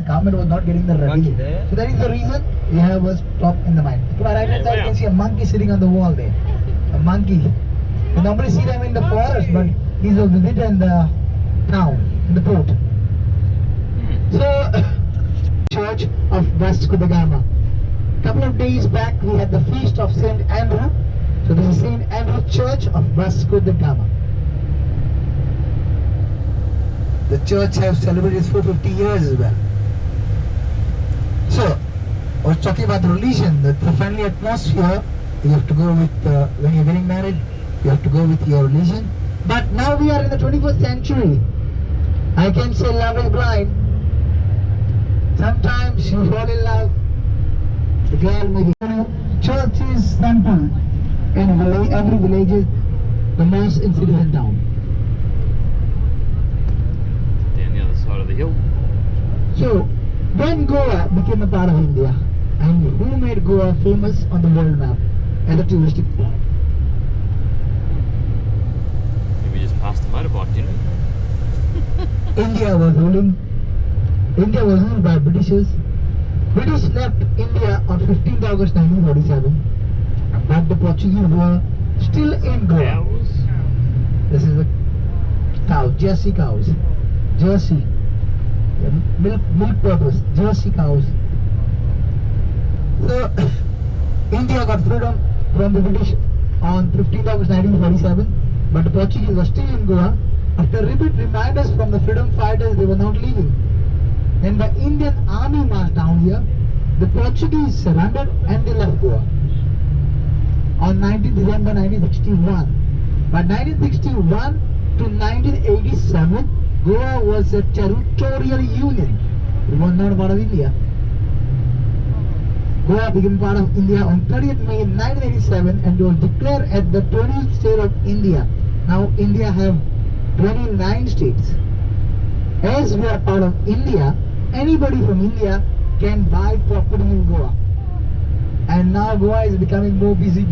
government was not getting the revenue. So that is the reason we have a stop in the mine. To my right hand side, you can see a monkey sitting on the wall there. A monkey. You normally see them in the forest, but he's a visitor in the town, in the port. So, Church of Vasco da Gama. Couple of days back, we had the feast of Saint Andrew. So this is Saint Andrew Church of Vasco da Gama. The church has celebrated its 450 years as well. So, I was talking about the religion, the friendly atmosphere. You have to go with, when you're getting married, you have to go with your religion. But now we are in the 21st century. I can say love is blind. Sometimes you fall in love. The girl may be. Church is temple. In every village is the most insignificant town. Down the other side of the hill. So, when Goa became a part of India, and who made Goa famous on the world map as a touristic spot? We just passed the motorbike, didn't we? India was ruled by Britishers. British left India on 15th August 1947, but the Portuguese were still in Goa. Cows. This is the cow, Jersey cows. Jersey. Milk purpose, Jersey cows. So, India got freedom from the British on 15th August 1947, but the Portuguese were still in Goa. After repeat reminders from the freedom fighters, they were not leaving. Then the Indian army marched down here. The Portuguese surrendered and they left Goa on 19th December 1961. By 1961 to 1987, Goa was a territorial union. It was not part of India. Goa became part of India on 30th May 1987 and was declared as the 20th state of India. Now India have 29 states. As we are part of India, anybody from India can buy property in Goa. And now Goa is becoming more busy.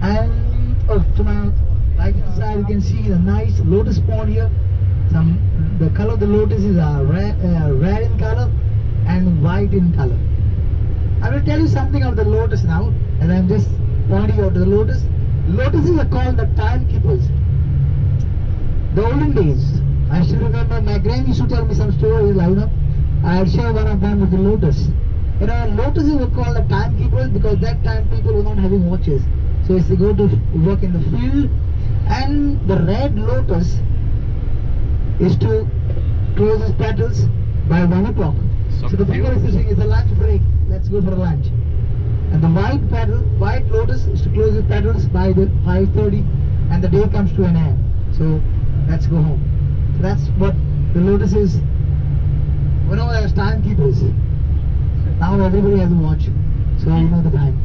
And to my right hand side, you can see the nice lotus pond here. The color of the lotuses are red in color and white in color. I will tell you something of the lotus now, and I'm just pointing out the lotus. Lotuses are called the timekeepers. The olden days, I still remember my grand used to tell me some stories, like, I'll share one of them with the lotus. Lotuses were called the timekeepers because that time people were not having watches. So as they go to work in the field, and the red lotus is to close its petals by 1 o'clock. So the finger is saying it's a lunch break, let's go for a lunch. And the white lotus is to close its petals by the 5:30 and the day comes to an end. So let's go home. So that's what the lotus is. As timekeepers. Now everybody has a watch, so you know the time.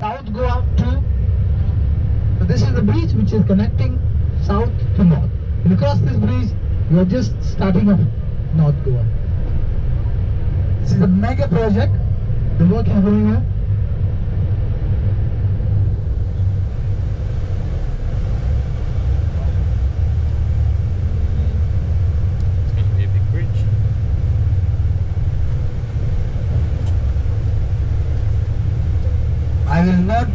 South Goa to. So this is the bridge which is connecting south to north. When you cross this bridge, you are just starting off North Goa. This is a mega project. The work is going on. I will not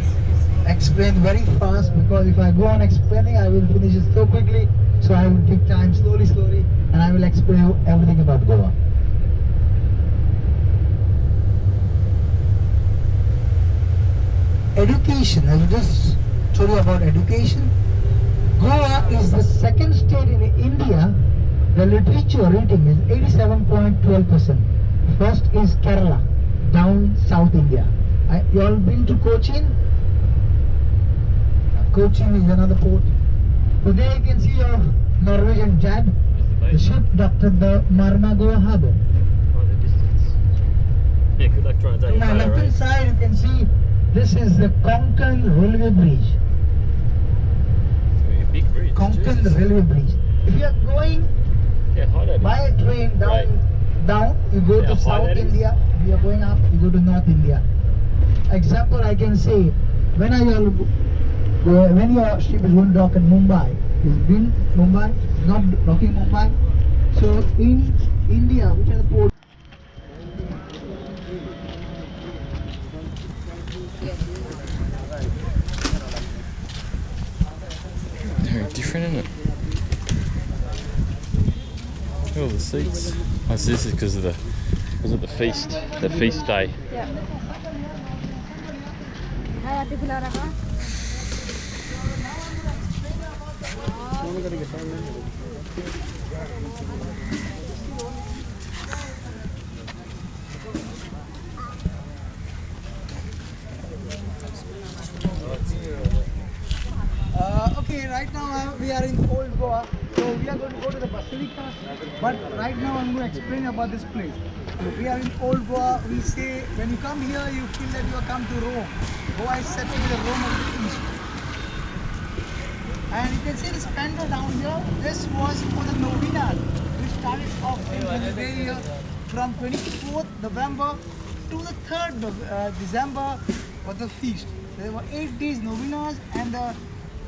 explain very fast because if I go on explaining, I will finish it so quickly. So I will take time slowly, and I will explain everything about Goa. Education, I will just told you about education. Goa is the second state in India. The literature rating is 87.12%. First is Kerala, down South India. You all been to Cochin? Cochin is another port. So there you can see your Norwegian Jade, the ship docked at the Goa harbour. Oh, the distance. Yeah, good luck trying to take On my left hand side you can see this is the Konkan Railway Bridge. It's a big bridge. Konkan Jesus. Railway Bridge. If you are going by train down, you go to South India. If you are going up, you go to North India. Example I can say, when your ship is going to dock in Mumbai, is been Mumbai, not docking Mumbai, So in India, which are the port? Very different, isn't it? Look at all the seats. Oh, so this is because of the feast day. Okay, right now we are in Old Goa, so we are going to go to the Basilica. But right now I'm going to explain about this place. We are in Old Goa. We say when you come here, you feel that you have come to Rome. Goa is said to be the Rome of the East. And you can see this pendle down here. This was for the novenas. We started off in January here from 24th November to the 3rd of December was the feast. There were 8 days novenas, and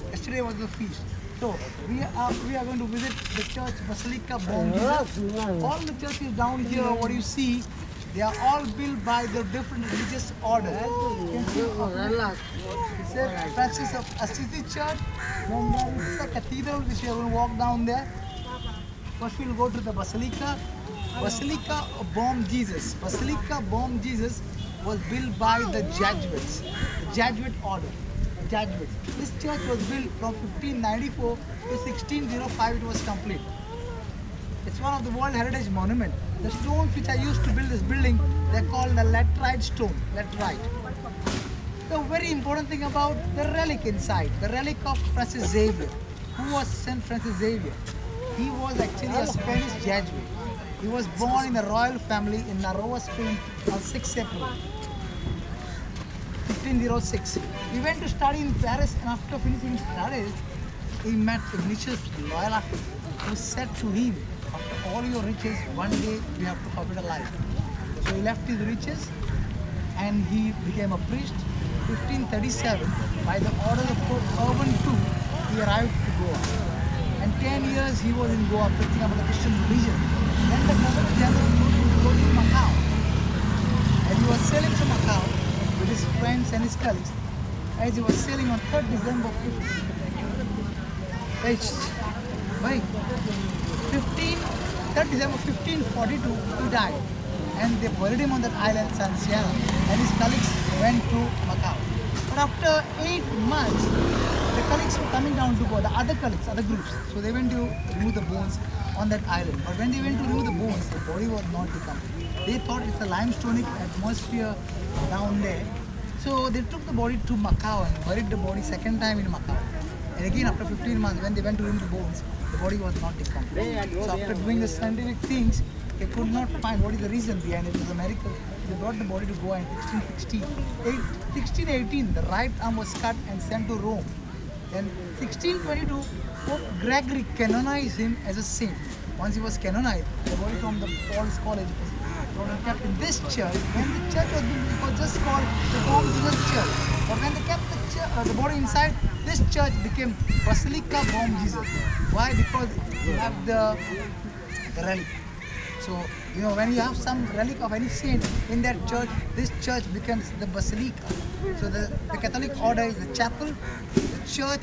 yesterday was the feast. So we are going to visit the church Basilica of Bom. All the churches down here, what you see, they are all built by the different religious orders. You can see it's a Francis of Assisi Church. Then there is the Cathedral, which we are going to walk down there. First we will go to the Basilica. Basilica of Bom Jesus. Basilica of Bom Jesus was built by the Jesuits, the Jesuit order. Jesuits. This church was built from 1594 to 1605. It was complete. It's one of the World Heritage Monument. The stones which are used to build this building, they're called the laterite stone. Laterite. The very important thing about the relic inside, the relic of Francis Xavier. Who was Saint Francis Xavier? He was actually a Spanish Jesuit. He was born in a royal family in Naroa, Spain on 6 April 1506. He went to study in Paris, and after finishing studies, he met Ignatius Loyola, who said to him, after all your riches, one day you have to forbid a life. So he left his riches and he became a priest. 1537, by the order of Pope Urban II, he arrived to Goa. And 10 years he was in Goa preaching about the Christian religion. Then the Governor General told him to go to Macau. And he was sailing to Macau with his friends and his colleagues. As he was sailing on 3rd December 3rd December 1542, he died. And they buried him on that island, San Sierra. And his colleagues went to Macau. But after 8 months, the colleagues were coming down to Goa, the other colleagues, other groups. So they went to remove the bones on that island. But when they went to remove the bones, the body was not become. They thought it's a limestonic atmosphere down there. So they took the body to Macau and buried the body second time in Macau. And again, after 15 months, when they went to remove the bones, the body was not decomposed. So after doing the scientific things, they could not find what is the reason behind it. It was a miracle. They brought the body to Goa in 1618, the right arm was cut and sent to Rome. Then 1622, Pope Gregory canonized him as a saint. Once he was canonized, the body from the Paul's College was brought and kept in this church. When the church was built, it was just called the Bom Jesus Church. But when they kept the body inside, this church became Basilica of Bom Jesus. Why? Because you have the relic. So, when you have some relic of any saint in that church, this church becomes the Basilica. So the Catholic order is the chapel, the church,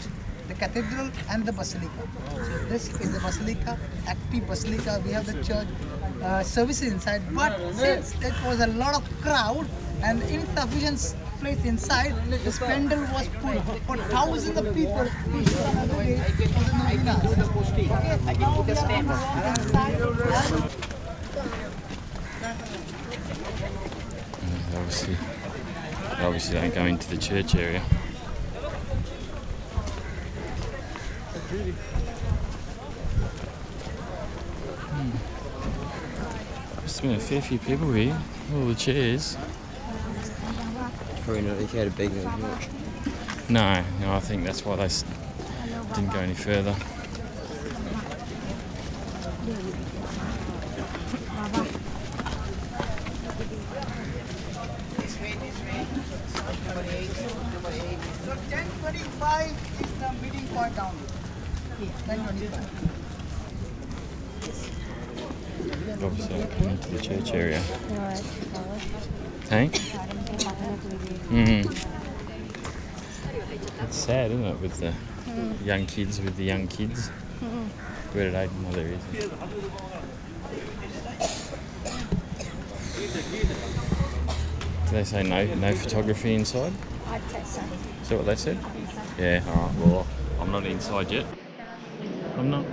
the cathedral, and the Basilica. So this is the Basilica, active Basilica. We have the church services inside. But since it was a lot of crowd and insufficient place inside, the spindle was put for thousands of people to stand every day for the novenas. Okay, now we are going to walk inside. Obviously don't go into the church area. Must have been a fair few people here. All the chairs. Probably not if you had a big one. No, I think that's why they didn't go any further. So 10:25 is the meeting point down here. 10:25. Obviously, not coming into the church area. Right. Hey? It's sad, isn't it, with the young kids with the young kids. Where did Aiden? Oh, there he is. Do they say no photography inside? I'd say so. Is that what they said? Yeah, alright, well, I'm not inside yet. I'm not.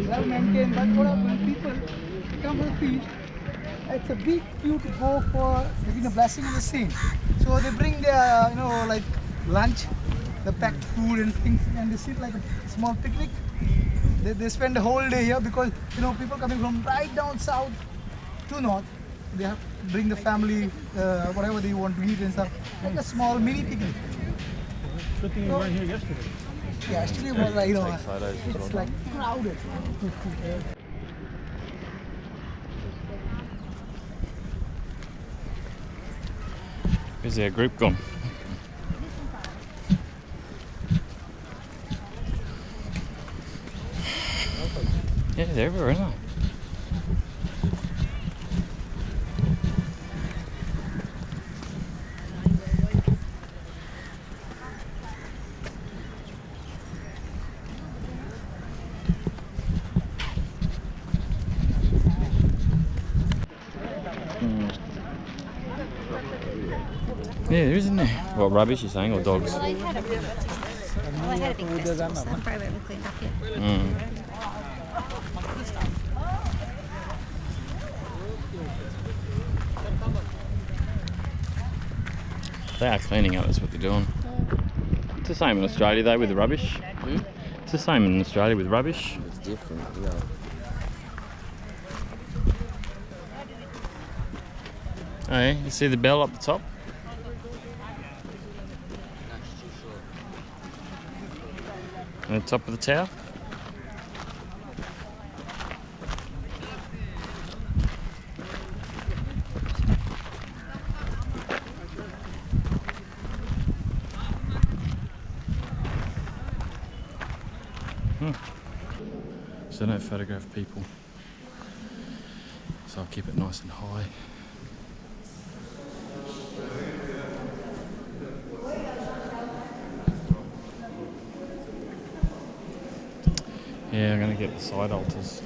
Well maintained, but what when people come to the feast, it's a big queue to go for giving a blessing of the saint. So they bring their, like lunch, the packed food and things, and they sit like a small picnic. They spend the whole day here because people coming from right down south to north, they have to bring the family whatever they want to eat and stuff, like a small mini picnic. Good thing you weren't here yesterday. Yeah, actually it was like Take photos as it's well. like crowded. Where's our group gone? Yeah, they're everywhere, aren't they? Yeah, there is, isn't there? What, rubbish you're saying, or dogs? Well, they had a big festival, so they probably haven't cleaned up yet. They are cleaning up, that's what they're doing. It's the same in Australia though with the rubbish. It's the same in Australia with rubbish. It's different, yeah. Oh yeah, you see the bell up the top? On the top of the tower? So I don't photograph people, so I'll keep it nice and high. Yeah, I'm going to get the side altars.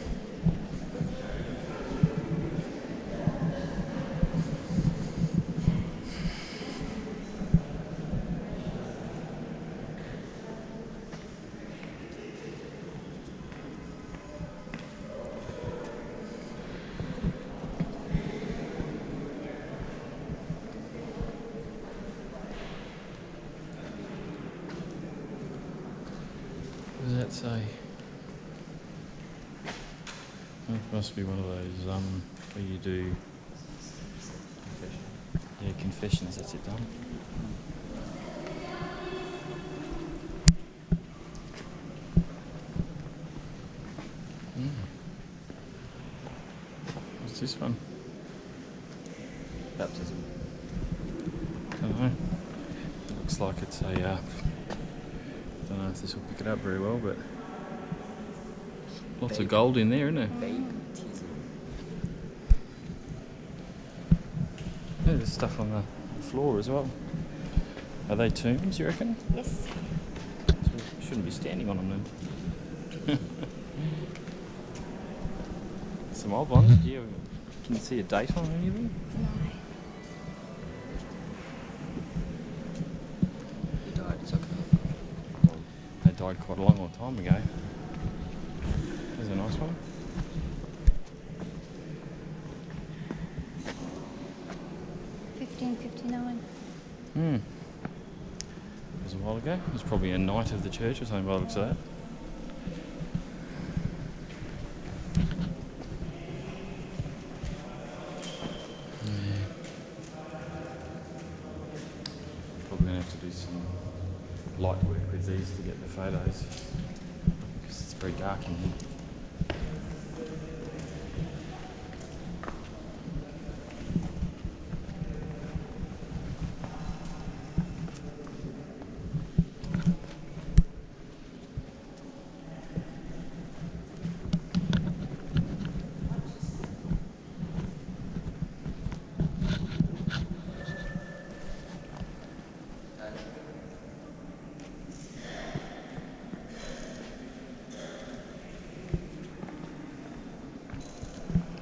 What does that say? It must be one of those where you do confessions. That's it done. What's this one? Baptism. Don't know. It looks like it's a. Don't know if this will pick it up very well, but lots of gold in there, isn't there? Yeah, there's stuff on the floor as well. Are they tombs, you reckon? Yes. So we shouldn't be standing on them then. Some old ones. Can you see a date on any of them? No. He died, it's okay. They died quite a long time ago. There's a nice one? 1559. It was a while ago. It was probably a knight of the church or something by the looks of that. Probably going to have to do some light work with these to get the photos because it's very dark in here.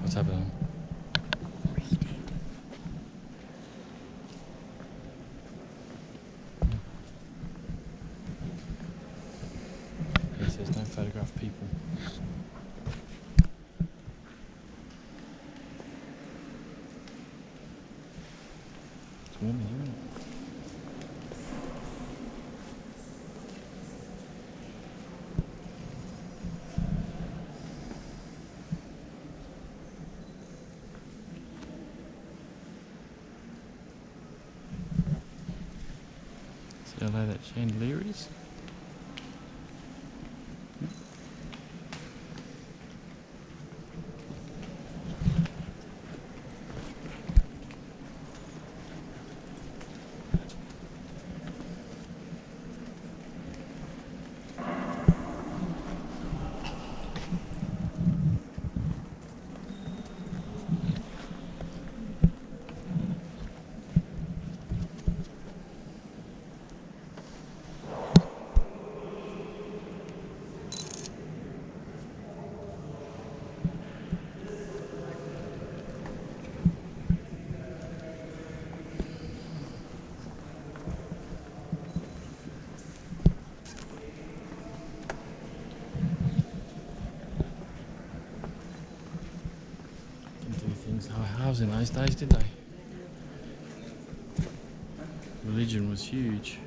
What's happening? It says no photograph people. It's warm in here, isn't it? See how low that chandelier is? House in those days, did they? Religion was huge.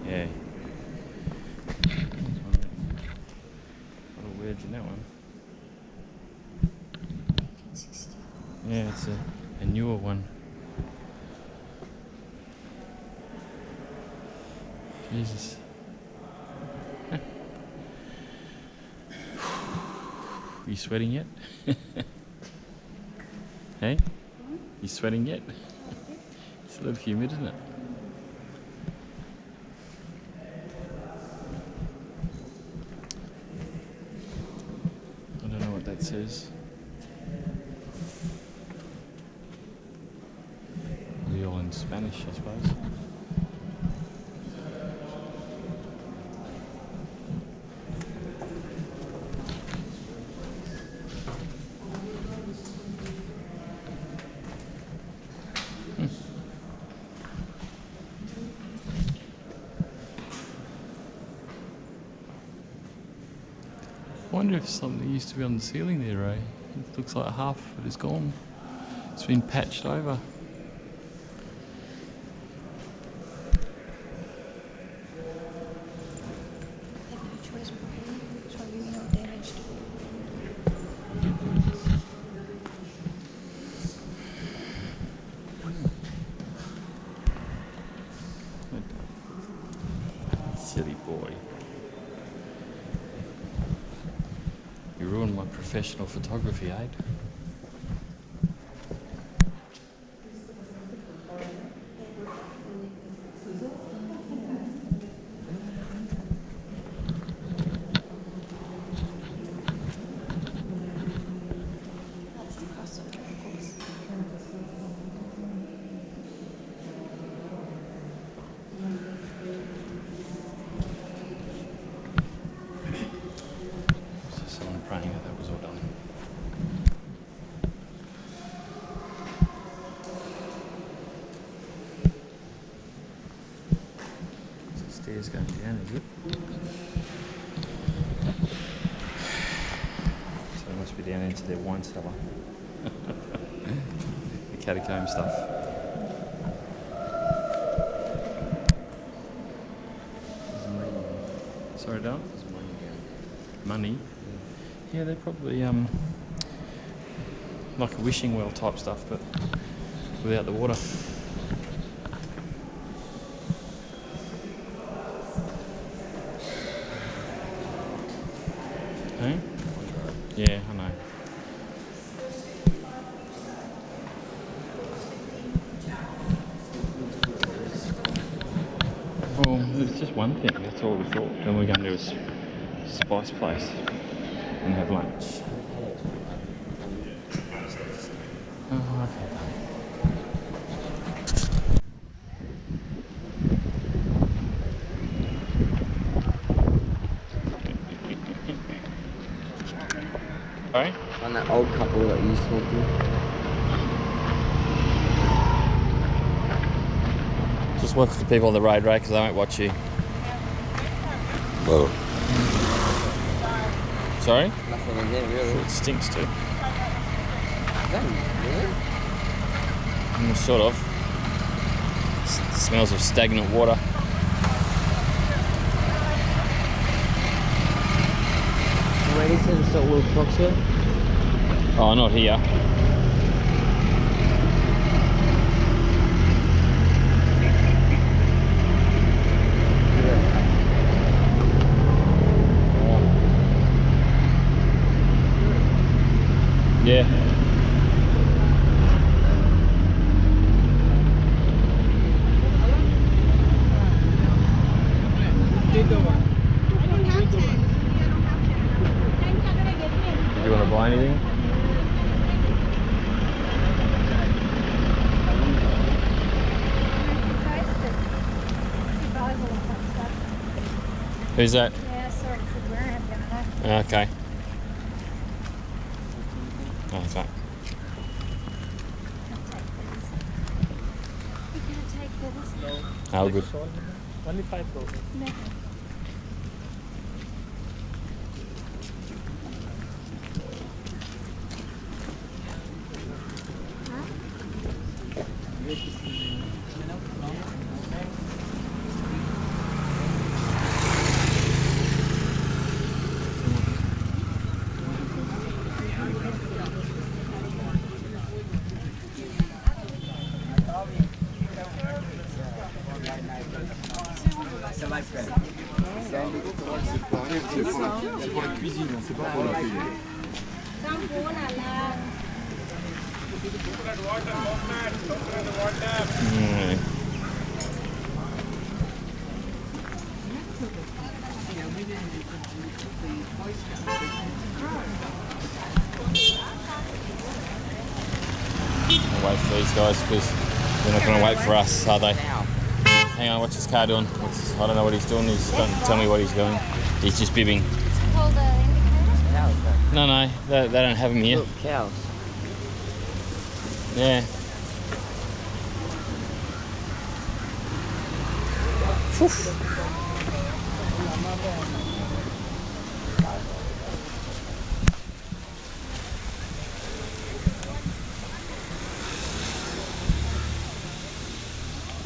Yeah. What a words in that one. Yeah, it's a newer one. Jesus. You sweating yet? Hey? You sweating yet? It's a little humid, isn't it? I don't know what that says. Maybe all in Spanish, I suppose. I wonder if something used to be on the ceiling there, Ray. It looks like half of it is gone. It's been patched over. Had no choice probably. It's probably not damaged. Silly boy. You ruined my professional photography, Jade. That's the crossover, of course. So someone praying that that was all done. It's going down, is it? So it must be down into their wine cellar. The catacomb stuff. Sorry, Don? Money? Yeah, they're probably like a wishing well type stuff, but without the water. Hey? Yeah, I know. Well, it's just one thing, that's all we thought. Then we're going to a spice place and have lunch. Oh, okay. Sorry? On that old couple that you spoke to. Just watch the people on the road, right? Because I won't watch you. Whoa. Sorry? Nothing in there, really. It stinks too. Really? Sort of. Smells of stagnant water. Where is it? So little box here? Oh, not here. Yeah. Do you want to buy anything? Who's that? Yeah, sorry for wearing it. Okay. Oh, that's right. You can take this. Oh, good. Only 5,000. No. C'est pour la cuisine, c'est pas pour la cuisine. I'll wait for these guys because they're not going to wait for us, are they? Hang on, what's his car doing? I don't know what he's doing. He's don't tell me what he's doing. He's just bibbing. Hold the indicator. Cows, though. No, they don't have him here. Look, cows. Yeah. Phew.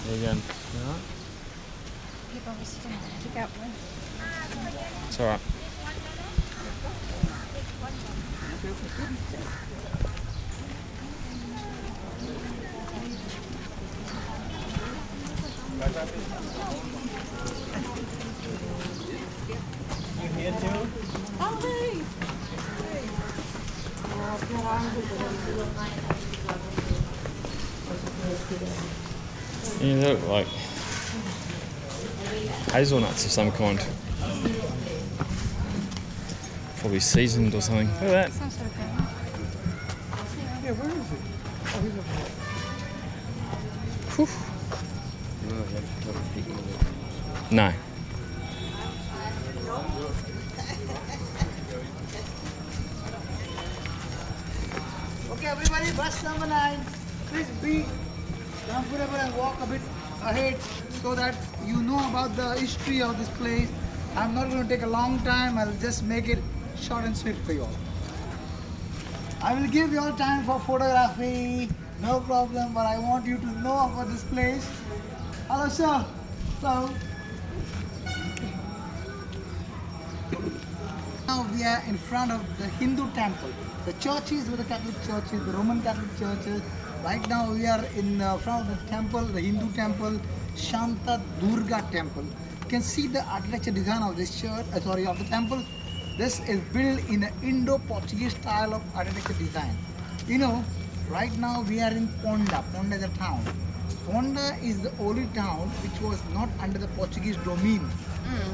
There you go. Alright. You've obviously done it. Pick up one. It's alright. Yeah, they look like hazelnuts of some kind. Probably seasoned or something. Look at that. Some sort of thing. Yeah, where is it? Oh, he's over there. Whew. No, you have to put your feet in it. No. Okay, everybody, bus number 9. Please be comfortable and walk a bit ahead so that you know about the history of this place. I'm not going to take a long time. I'll just make it short and sweet for you all. I will give you all time for photography, no problem, but I want you to know about this place. Hello, sir. Hello. Now we are in front of the Hindu temple. The churches were the Catholic churches, the Roman Catholic churches. Right now we are in front of the temple, the Hindu temple, Shantadurga Temple. You can see the architecture design of this church, of the temple. This is built in an Indo-Portuguese style of architecture design. You know, right now we are in Ponda. Ponda is a town. Ponda is the only town which was not under the Portuguese domain.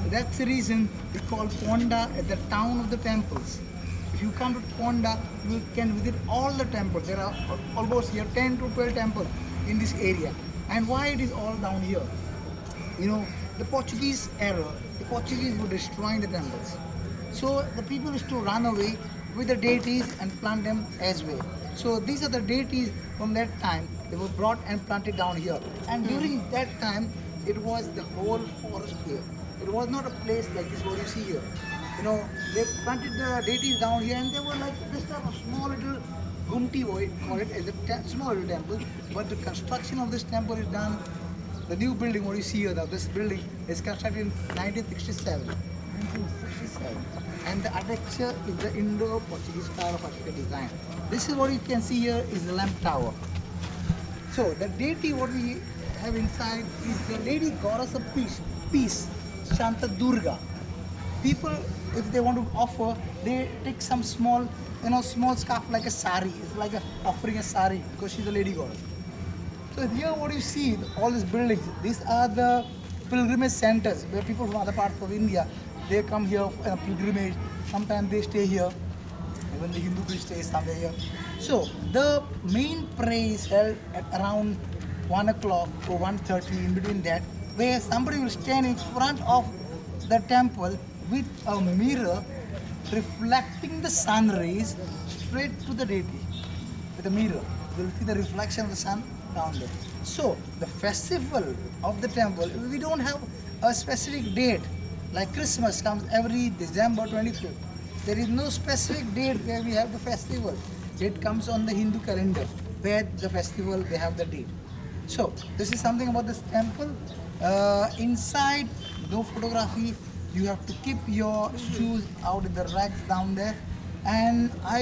That's the reason we call Ponda the town of the temples. If you come to Ponda, you can visit all the temples. There are almost here 10 to 12 temples in this area. And why it is all down here? You know, the Portuguese era, the Portuguese were destroying the temples. So the people used to run away with the deities and plant them as well. So these are the deities from that time. They were brought and planted down here. And during that time, it was the whole forest here. It was not a place like this what you see here. You know, they planted the deities down here and they were like this type of small little gumti, we call it, as a small little temple. But the construction of this temple is done. The new building, what you see here now, this building is constructed in 1967. 1967. And the architecture is the Indo-Portuguese style of architecture design. This is what you can see here is the lamp tower. So the deity what we have inside is the lady goddess of peace, Shantadurga. People, if they want to offer, they take some small, small scarf like a sari. It's like offering a sari because she's a lady goddess. So here what you see, all these buildings, these are the pilgrimage centers where people from other parts of India, they come here for a pilgrimage. Sometimes they stay here. Even the Hindu will stay somewhere here. So the main prayer is held at around 1 o'clock or 1:30, in between that, where somebody will stand in front of the temple with a mirror reflecting the sun rays straight to the deity. With a mirror, you will see the reflection of the sun down there. So the festival of the temple, we don't have a specific date. Like Christmas comes every December 25th. There is no specific date where we have the festival. It comes on the Hindu calendar where the festival, they have the date. So this is something about this temple. Inside, no photography. You have to keep your shoes out in the racks down there. And I